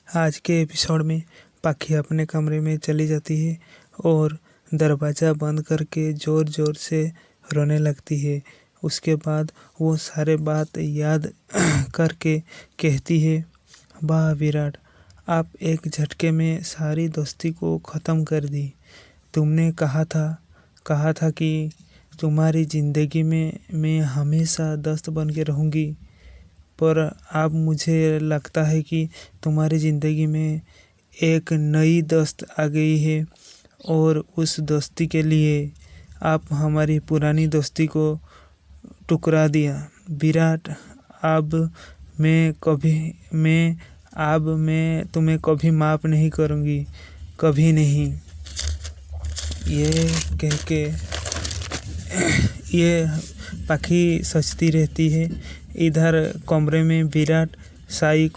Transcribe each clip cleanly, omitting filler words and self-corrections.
आज के एपिसोड में पाखी अपने कमरे में चली जाती है और दरवाज़ा बंद करके ज़ोर ज़ोर से रोने लगती है। उसके बाद वो सारे बात याद करके कहती है, वाह विराट, आप एक झटके में सारी दोस्ती को ख़त्म कर दी। तुमने कहा था कि तुम्हारी ज़िंदगी में मैं हमेशा दोस्त बन के रहूँगी, पर अब मुझे लगता है कि तुम्हारी ज़िंदगी में एक नई दोस्त आ गई है और उस दोस्ती के लिए आप हमारी पुरानी दोस्ती को टुकरा दिया। विराट, अब मैं तुम्हें कभी माफ़ नहीं करूँगी, कभी नहीं। ये कह के ये पाखी सोचती रहती है। इधर कमरे में विराट साई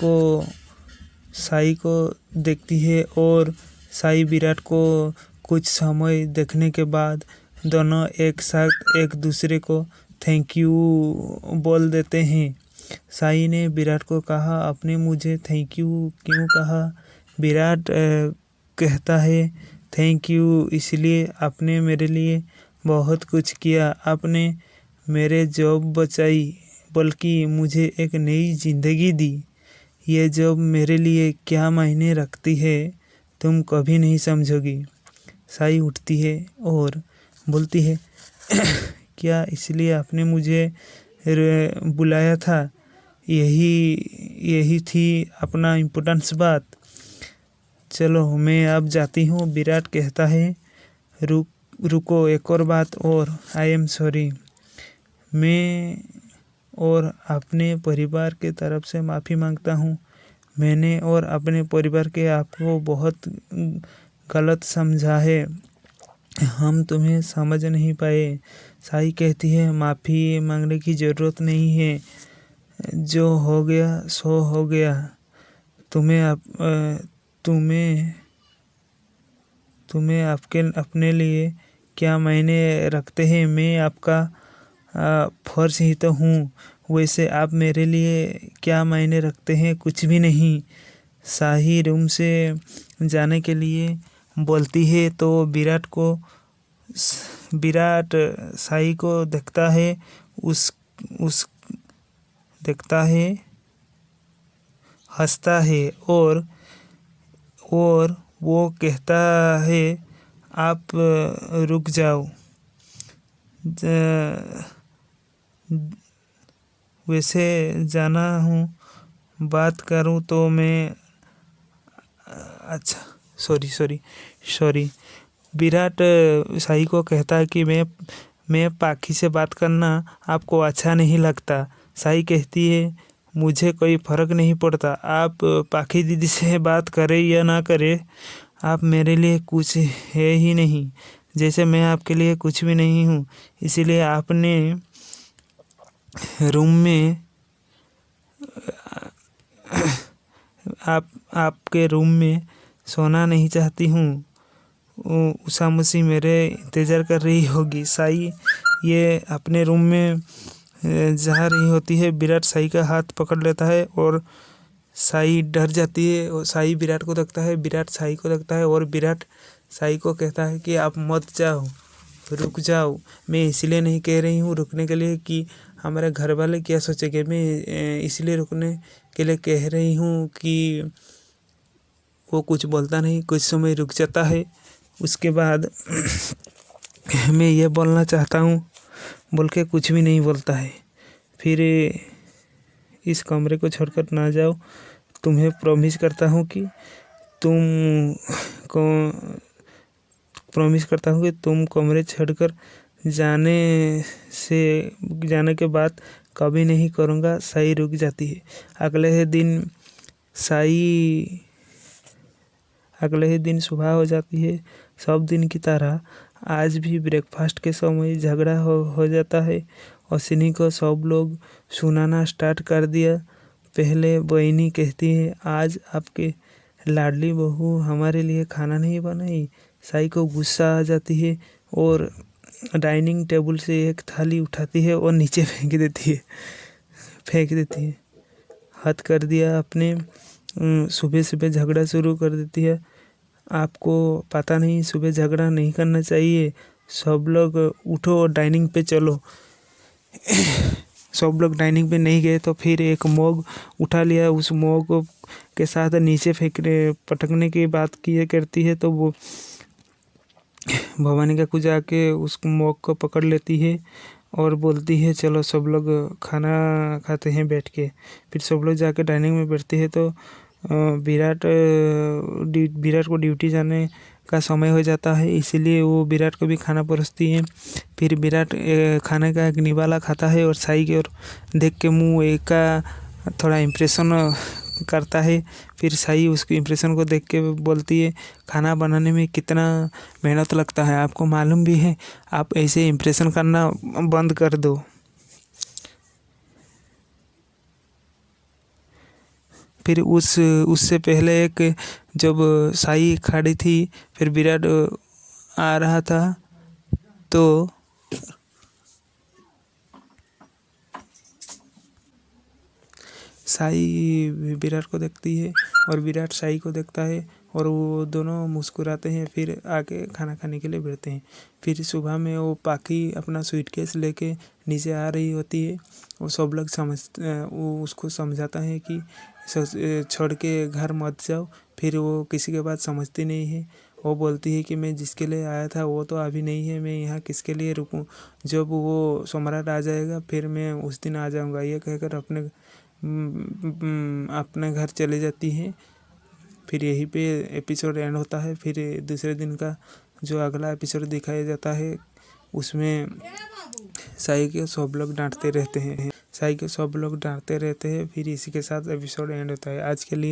को देखती है और साई विराट को कुछ समय देखने के बाद दोनों एक साथ एक दूसरे को थैंक यू बोल देते हैं। साई ने विराट को कहा, आपने मुझे थैंक यू क्यों कहा? विराट कहता है, थैंक यू इसलिए आपने मेरे लिए बहुत कुछ किया। आपने मेरे जॉब बचाई, बल्कि मुझे एक नई ज़िंदगी दी। ये जॉब मेरे लिए क्या मायने रखती है तुम कभी नहीं समझोगी। साई उठती है और बोलती है, क्या इसलिए आपने मुझे बुलाया था? यही थी अपना इम्पोर्टेंस बात। चलो मैं अब जाती हूँ। विराट कहता है, रुको एक और बात और, आई एम सॉरी। मैं और अपने परिवार के तरफ से माफ़ी मांगता हूँ। मैंने और अपने परिवार के आपको बहुत गलत समझा है। हम तुम्हें समझ नहीं पाए। साई कहती है, माफ़ी मांगने की ज़रूरत नहीं है। जो हो गया सो हो गया। तुम्हें आपके अपने लिए क्या मायने रखते हैं? मैं आपका फ़र्ज ही तो हूँ। वैसे आप मेरे लिए क्या मायने रखते हैं? कुछ भी नहीं। साही रूम से जाने के लिए बोलती है तो विराट साई को देखता है, देखता है, हंसता है और वो कहता है, आप रुक जाओ। वैसे जाना हूँ, बात करूँ तो मैं अच्छा सॉरी। विराट साई को कहता है कि मैं पाखी से बात करना आपको अच्छा नहीं लगता। साई कहती है, मुझे कोई फ़र्क नहीं पड़ता, आप पाखी दीदी से बात करें या ना करें, आप मेरे लिए कुछ है ही नहीं, जैसे मैं आपके लिए कुछ भी नहीं हूँ। इसीलिए आपने रूम में आपके रूम में सोना नहीं चाहती हूँ। उषा मौसी मेरे इंतज़ार कर रही होगी। साई ये अपने रूम में जा रही होती है। विराट साई का हाथ पकड़ लेता है और साई डर जाती है और साई विराट को देखता है, विराट साई को देखता है और विराट साई को कहता है कि आप मत जाओ, रुक जाओ। मैं इसलिए नहीं कह रही हूँ रुकने के लिए कि हमारे घर वाले क्या सोचेंगे। मैं इसलिए रुकने के लिए कह रही हूँ कि वो कुछ बोलता नहीं, कुछ समय रुक जाता है। उसके बाद मैं ये बोलना चाहता हूँ बोल के कुछ भी नहीं बोलता है। फिर इस कमरे को छोड़कर ना जाओ, तुम्हें प्रॉमिस करता हूँ कि तुम कमरे छोड़कर जाने के बाद कभी नहीं करूँगा। साई रुक जाती है। अगले ही दिन सुबह हो जाती है। सब दिन की तरह आज भी ब्रेकफास्ट के समय झगड़ा हो जाता है। अश्विनी को सब लोग सुनाना स्टार्ट कर दिया। पहले बहनी कहती है, आज आपके लाडली बहू हमारे लिए खाना नहीं बनाई। साई को गुस्सा आ जाती है और डाइनिंग टेबल से एक थाली उठाती है और नीचे फेंक देती है। हद कर दिया आपने, सुबह सुबह झगड़ा शुरू कर देती है। आपको पता नहीं सुबह झगड़ा नहीं करना चाहिए। सब लोग उठो और डाइनिंग पे चलो। सब लोग डाइनिंग पे नहीं गए तो फिर एक मग उठा लिया, उस मग के साथ नीचे पटकने की बात किए करती है। तो वो भवानी काकू जाके उस मग को पकड़ लेती है और बोलती है चलो सब लोग खाना खाते हैं बैठ के। फिर सब लोग जाके डाइनिंग में बैठते हैं तो विराट को ड्यूटी जाने का समय हो जाता है, इसीलिए वो विराट को भी खाना परोसती है। फिर विराट खाने का एक निवाला खाता है और साई की ओर देख के मुँह एक का थोड़ा इम्प्रेशन करता है। फिर साई उसके इम्प्रेशन को देख के बोलती है खाना बनाने में कितना मेहनत लगता है, आपको मालूम भी है, आप ऐसे इम्प्रेशन करना बंद कर दो। फिर उससे पहले एक जब साई खड़ी थी, फिर विराट आ रहा था तो साई विराट को देखती है और विराट साई को देखता है और वो दोनों मुस्कुराते हैं। फिर आके खाना खाने के लिए बैठते हैं। फिर सुबह में वो पाखी अपना सूटकेस लेके नीचे आ रही होती है। वो सब लोग वो उसको समझाता है कि छोड़ के घर मत जाओ। फिर वो किसी के बात समझती नहीं है। वो बोलती है कि मैं जिसके लिए आया था वो तो अभी नहीं है, मैं यहाँ किसके लिए रुकूं, जब वो सम्राट आ जाएगा फिर मैं उस दिन आ जाऊँगा। ये कहकर अपने घर चले जाती है। फिर यहीं पे एपिसोड एंड होता है। फिर दूसरे दिन का जो अगला एपिसोड दिखाया जाता है उसमें साई के सब लोग डांटते रहते हैं। फिर इसी के साथ एपिसोड एंड होता है। आज के लिए